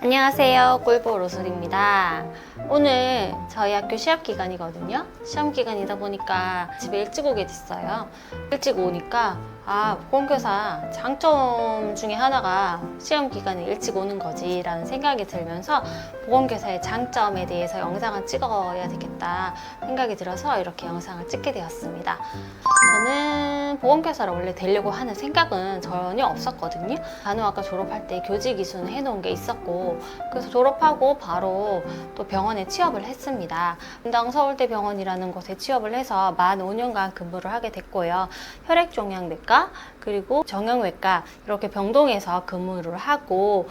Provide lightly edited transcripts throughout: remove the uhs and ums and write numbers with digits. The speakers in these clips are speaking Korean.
안녕하세요, 꿀보 로솔입니다. 오늘 저희 학교 시합 기간이거든요. 시험 기간이다 보니까 집에 일찍 오게 됐어요. 일찍 오니까 보건교사 장점 중에 하나가 시험 기간에 일찍 오는 거지 라는 생각이 들면서 보건교사의 장점에 대해서 영상을 찍어야 되겠다 생각이 들어서 이렇게 영상을 찍게 되었습니다. 저는 보건교사를 원래 되려고 하는 생각은 전혀 없었거든요. 간호학과 졸업할 때 교직 이수는 해놓은 게 있었고, 그래서 졸업하고 바로 또 병원에 취업을 했습니다. 분당 서울대병원이라는 곳에 취업을 해서 만 5년간 근무를 하게 됐고요. 혈액종양내과 그리고 정형외과 이렇게 병동에서 근무를 하고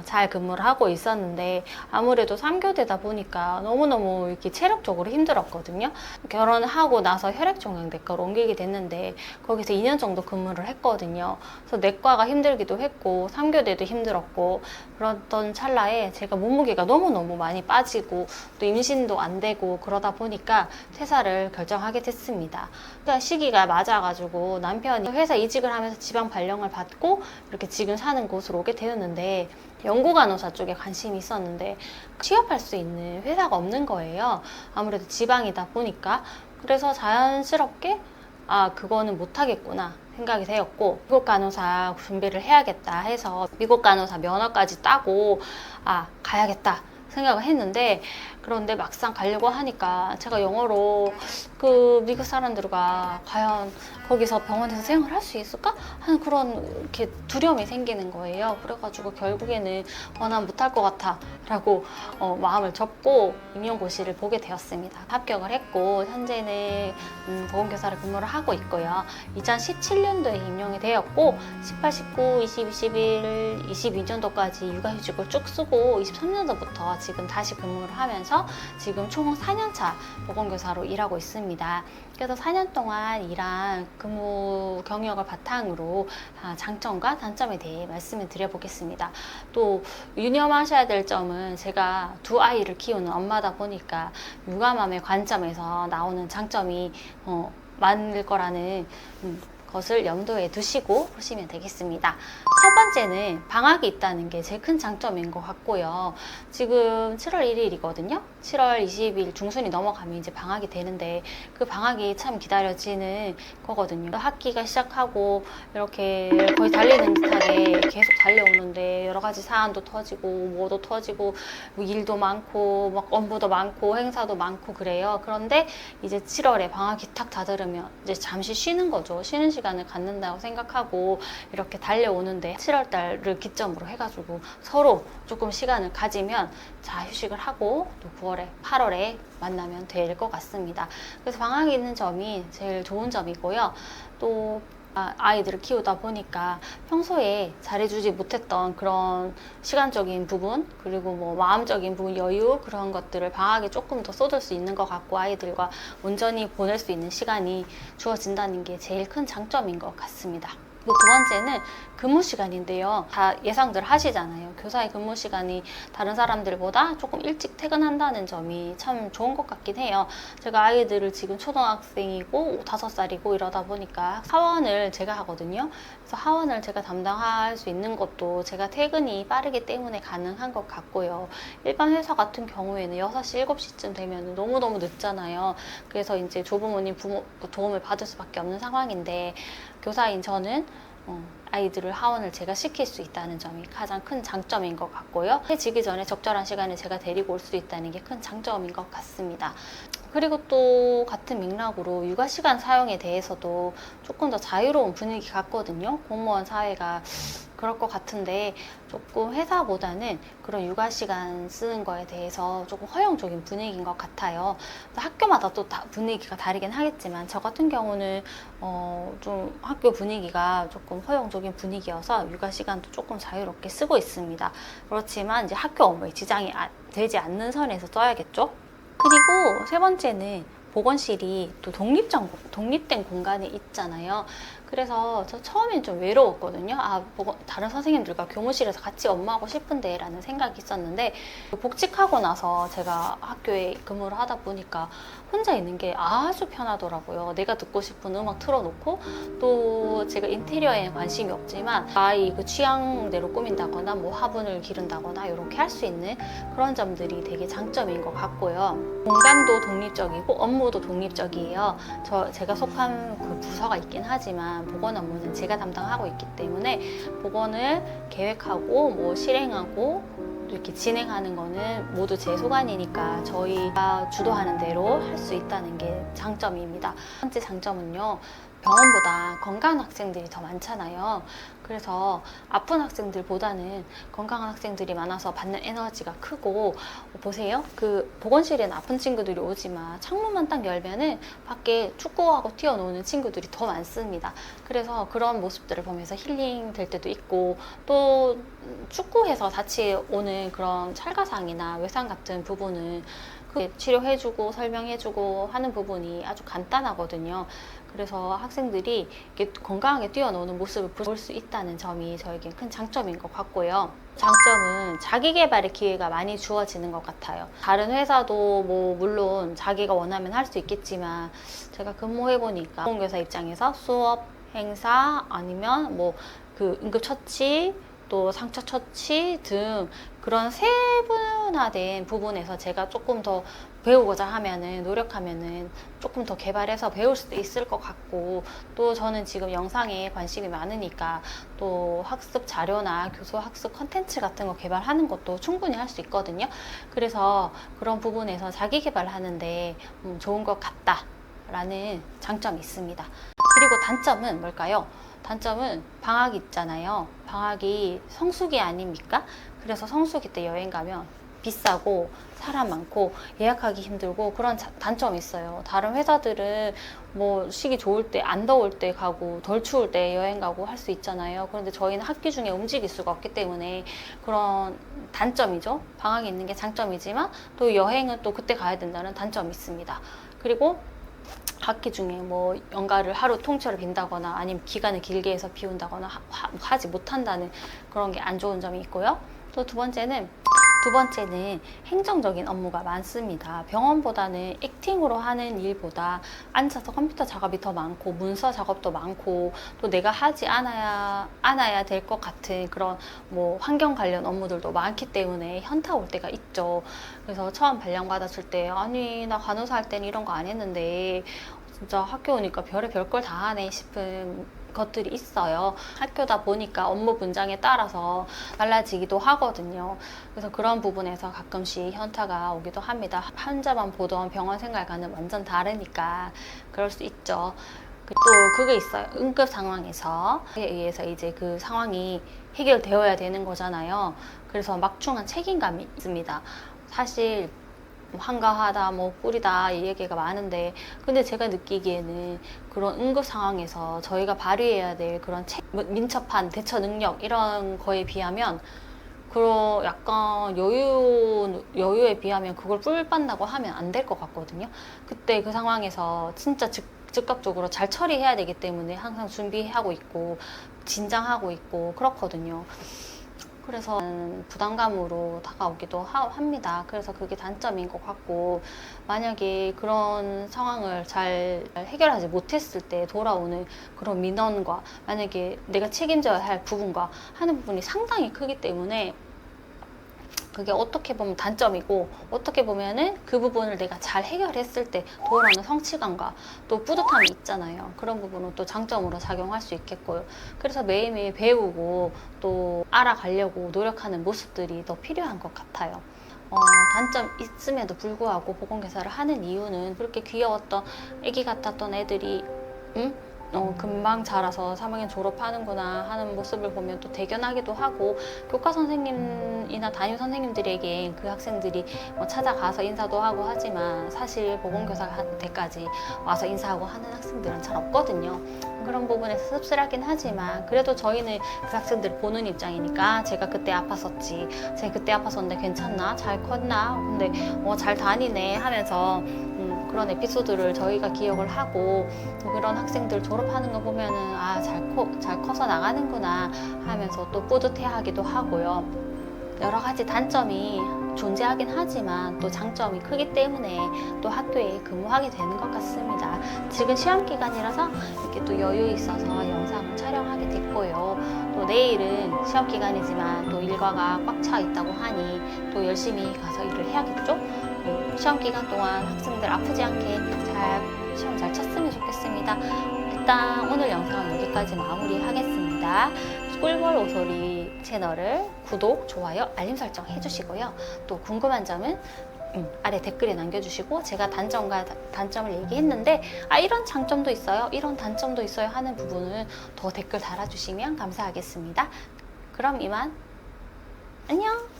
잘 근무를 하고 있었는데, 아무래도 3교대다 보니까 너무너무 이렇게 체력적으로 힘들었거든요. 결혼을 하고 나서 혈액종양내과로 옮기게 됐는데 거기서 2년 정도 근무를 했거든요. 그래서 내과가 힘들기도 했고 3교대도 힘들었고, 그러던 찰나에 제가 몸무게가 너무너무 많이 빠지고 또 임신도 안 되고 그러다 보니까 퇴사를 결정하게 됐습니다. 그러니까 시기가 맞아가지고 남편이 회사 이직을 하면서 지방 발령을 받고 이렇게 지금 사는 곳으로 오게 되었는데, 연구간호사 쪽에 관심이 있었는데 취업할 수 있는 회사가 없는 거예요. 아무래도 지방이다 보니까. 그래서 자연스럽게 그거는 못하겠구나 생각이 되었고, 미국 간호사 준비를 해야겠다 해서 미국 간호사 면허까지 따고 가야겠다 생각을 했는데, 그런데 막상 가려고 하니까 제가 영어로 그 미국 사람들과 과연 거기서 병원에서 생활할 수 있을까 하는 그런 이렇게 두려움이 생기는 거예요. 그래가지고 결국에는 난 못할 것 같아 라고 마음을 접고 임용고시를 보게 되었습니다. 합격을 했고 현재는 보건교사를 근무를 하고 있고요. 2017년도에 임용이 되었고 18, 19, 20, 21, 22년도까지 육아휴직을 쭉 쓰고 23년도부터 지금 다시 근무를 하면서 지금 총 4년차 보건교사로 일하고 있습니다. 그래서 4년 동안 일한 근무 경력을 바탕으로 장점과 단점에 대해 말씀을 드려보겠습니다. 또 유념하셔야 될 점은, 제가 두 아이를 키우는 엄마다 보니까 육아맘의 관점에서 나오는 장점이 많을 거라는 것을 염두에 두시고 보시면 되겠습니다. 첫 번째는 방학이 있다는 게 제일 큰 장점인 것 같고요. 지금 7월 1일이거든요. 7월 20일 중순이 넘어가면 이제 방학이 되는데, 그 방학이 참 기다려지는 거거든요. 학기가 시작하고 이렇게 거의 달리는 듯하게 계속 달려오는데 여러 가지 사안도 터지고 뭐도 터지고 일도 많고 막 업무도 많고 행사도 많고 그래요. 그런데 이제 7월에 방학이 탁 닫으면 이제 잠시 쉬는 거죠. 쉬는 시간을 갖는다고 생각하고 이렇게 달려오는데, 7월달을 기점으로 해가지고 서로 조금 시간을 가지면 휴식을 하고 또 9월에 8월에 만나면 될 것 같습니다. 그래서 방학이 있는 점이 제일 좋은 점이고요. 또 아이들을 키우다 보니까 평소에 잘해주지 못했던 그런 시간적인 부분, 그리고 뭐 마음적인 부분, 여유, 그런 것들을 방학에 조금 더 쏟을 수 있는 것 같고, 아이들과 온전히 보낼 수 있는 시간이 주어진다는 게 제일 큰 장점인 것 같습니다. 두 번째는 근무 시간인데요. 다 예상들 하시잖아요. 교사의 근무 시간이 다른 사람들보다 조금 일찍 퇴근한다는 점이 참 좋은 것 같긴 해요. 제가 아이들을 지금 초등학생이고 5살이고 이러다 보니까 하원을 제가 하거든요. 그래서 하원을 제가 담당할 수 있는 것도 제가 퇴근이 빠르기 때문에 가능한 것 같고요. 일반 회사 같은 경우에는 6시, 7시쯤 되면 너무너무 늦잖아요. 그래서 이제 조부모님 도움을 받을 수밖에 없는 상황인데, 교사인 저는 아이들을 하원을 제가 시킬 수 있다는 점이 가장 큰 장점인 것 같고요. 해지기 전에 적절한 시간에 제가 데리고 올 수 있다는 게 큰 장점인 것 같습니다. 그리고 또 같은 맥락으로 육아 시간 사용에 대해서도 조금 더 자유로운 분위기 같거든요. 공무원 사회가 그럴 것 같은데 조금 회사보다는 그런 육아 시간 쓰는 거에 대해서 조금 허용적인 분위기인 것 같아요. 학교마다 또 분위기가 다르긴 하겠지만, 저 같은 경우는 좀 학교 분위기가 조금 허용적인 분위기여서 육아 시간도 조금 자유롭게 쓰고 있습니다. 그렇지만 이제 학교 업무에 지장이 되지 않는 선에서 써야겠죠. 그리고 세 번째는 보건실이 또 독립된 공간에 있잖아요. 그래서 저 처음엔 좀 외로웠거든요. 다른 선생님들과 교무실에서 같이 업무하고 싶은데 라는 생각이 있었는데, 복직하고 나서 제가 학교에 근무를 하다 보니까 혼자 있는 게 아주 편하더라고요. 내가 듣고 싶은 음악 틀어놓고, 또 제가 인테리어에 관심이 없지만 아이 그 취향대로 꾸민다거나 뭐 화분을 기른다거나 이렇게 할 수 있는 그런 점들이 되게 장점인 것 같고요. 공간도 독립적이고 업무도 독립적이에요. 제가 속한 그 부서가 있긴 하지만 보건 업무는 제가 담당하고 있기 때문에 보건을 계획하고 뭐 실행하고 이렇게 진행하는 거는 모두 제 소관이니까 저희가 주도하는 대로 할 수 있다는 게 장점입니다. 첫 번째 장점은요, 병원보다 건강한 학생들이 더 많잖아요. 그래서 아픈 학생들보다는 건강한 학생들이 많아서 받는 에너지가 크고, 보세요. 그 보건실에는 아픈 친구들이 오지만 창문만 딱 열면은 밖에 축구하고 뛰어노는 친구들이 더 많습니다. 그래서 그런 모습들을 보면서 힐링 될 때도 있고, 또 축구해서 다치 오는 그런 찰가상이나 외상 같은 부분은 치료해주고 설명해주고 하는 부분이 아주 간단하거든요. 그래서 학생들이 이렇게 건강하게 뛰어노는 모습을 볼 수 있다는 점이 저에게 큰 장점인 것 같고요. 장점은 자기 개발의 기회가 많이 주어지는 것 같아요. 다른 회사도 뭐 물론 자기가 원하면 할 수 있겠지만, 제가 근무해보니까 보건교사 입장에서 수업, 행사, 아니면 뭐 그 응급처치, 또 상처 처치 등 그런 세분화된 부분에서 제가 조금 더 배우고자 하면은, 노력하면은 조금 더 개발해서 배울 수도 있을 것 같고, 또 저는 지금 영상에 관심이 많으니까 또 학습 자료나 교수 학습 컨텐츠 같은 거 개발하는 것도 충분히 할 수 있거든요. 그래서 그런 부분에서 자기 개발하는데 좋은 것 같다라는 장점이 있습니다. 그리고 단점은 뭘까요? 단점은 방학이 있잖아요. 방학이 성수기 아닙니까? 그래서 성수기 때 여행 가면 비싸고 사람 많고 예약하기 힘들고 그런 단점이 있어요. 다른 회사들은 뭐 시기 좋을 때, 안 더울 때 가고 덜 추울 때 여행 가고 할 수 있잖아요. 그런데 저희는 학기 중에 움직일 수가 없기 때문에 그런 단점이죠. 방학이 있는 게 장점이지만 또 여행은 또 그때 가야 된다는 단점이 있습니다. 그리고 학기 중에 뭐 연가를 하루 통째로 빈다거나 아니면 기간을 길게 해서 비운다거나 하지 못한다는 그런 게 안 좋은 점이 있고요. 또 두 번째는 행정적인 업무가 많습니다. 병원보다는 액팅으로 하는 일보다 앉아서 컴퓨터 작업이 더 많고 문서 작업도 많고, 또 내가 하지 않아야 될 것 같은 그런 뭐 환경 관련 업무들도 많기 때문에 현타 올 때가 있죠. 그래서 처음 발령 받았을 때, 아니 나 간호사 할 때는 이런 거 안 했는데 진짜 학교 오니까 별의별 걸 다 하네 싶은 것들이 있어요. 학교다 보니까 업무 분장에 따라서 달라지기도 하거든요. 그래서 그런 부분에서 가끔씩 현타가 오기도 합니다. 환자만 보던 병원 생활과는 완전 다르니까 그럴 수 있죠. 또 그게 있어요. 응급 상황에서에 의해서 이제 그 상황이 해결되어야 되는 거잖아요. 그래서 막중한 책임감이 있습니다. 사실 한가하다, 뭐 꿀이다 이 얘기가 많은데, 근데 제가 느끼기에는 그런 응급 상황에서 저희가 발휘해야 될 그런 민첩한 대처 능력 이런 거에 비하면, 그런 약간 여유에 비하면 그걸 뿔빤다고 하면 안 될 것 같거든요. 그때 그 상황에서 진짜 즉각적으로 잘 처리해야 되기 때문에 항상 준비하고 있고 진장하고 있고 그렇거든요. 그래서 부담감으로 다가오기도 합니다. 그래서 그게 단점인 것 같고, 만약에 그런 상황을 잘 해결하지 못했을 때 돌아오는 그런 민원과 만약에 내가 책임져야 할 부분과 하는 부분이 상당히 크기 때문에 그게 어떻게 보면 단점이고, 어떻게 보면은 그 부분을 내가 잘 해결했을 때 돌아오는 성취감과 또 뿌듯함이 있잖아요. 그런 부분은 또 장점으로 작용할 수 있겠고요. 그래서 매일매일 배우고 또 알아가려고 노력하는 모습들이 더 필요한 것 같아요. 단점 있음에도 불구하고 보건교사를 하는 이유는, 그렇게 귀여웠던 애기 같았던 애들이 금방 자라서 3학년 졸업하는구나 하는 모습을 보면 또 대견하기도 하고, 교과 선생님이나 담임 선생님들에게 그 학생들이 찾아가서 인사도 하고 하지만 사실 보건교사한테까지 와서 인사하고 하는 학생들은 잘 없거든요. 그런 부분에서 씁쓸하긴 하지만, 그래도 저희는 그 학생들을 보는 입장이니까 제가 그때 아팠었지, 제가 그때 아팠었는데 괜찮나? 잘 컸나? 근데 잘 다니네 하면서 그런 에피소드를 저희가 기억을 하고 또 그런 학생들 졸업하는 거 보면은 아, 잘 커서 나가는구나 하면서 또 뿌듯해하기도 하고요. 여러 가지 단점이 존재하긴 하지만 또 장점이 크기 때문에 또 학교에 근무하게 되는 것 같습니다. 지금 시험 기간이라서 이렇게 또 여유 있어서 영상을 촬영하게 됐고요. 또 내일은 시험 기간이지만 또 일과가 꽉 차 있다고 하니 또 열심히 가서 일을 해야겠죠? 시험 기간 동안 학생들 아프지 않게 시험 잘 쳤으면 좋겠습니다. 일단 오늘 영상은 여기까지 마무리하겠습니다. 꿀벌 오소리 채널을 구독, 좋아요, 알림 설정 해주시고요. 또 궁금한 점은 아래 댓글에 남겨주시고 제가 단점과 단점을 얘기했는데 이런 장점도 있어요, 이런 단점도 있어요 하는 부분을 더 댓글 달아주시면 감사하겠습니다. 그럼 이만 안녕.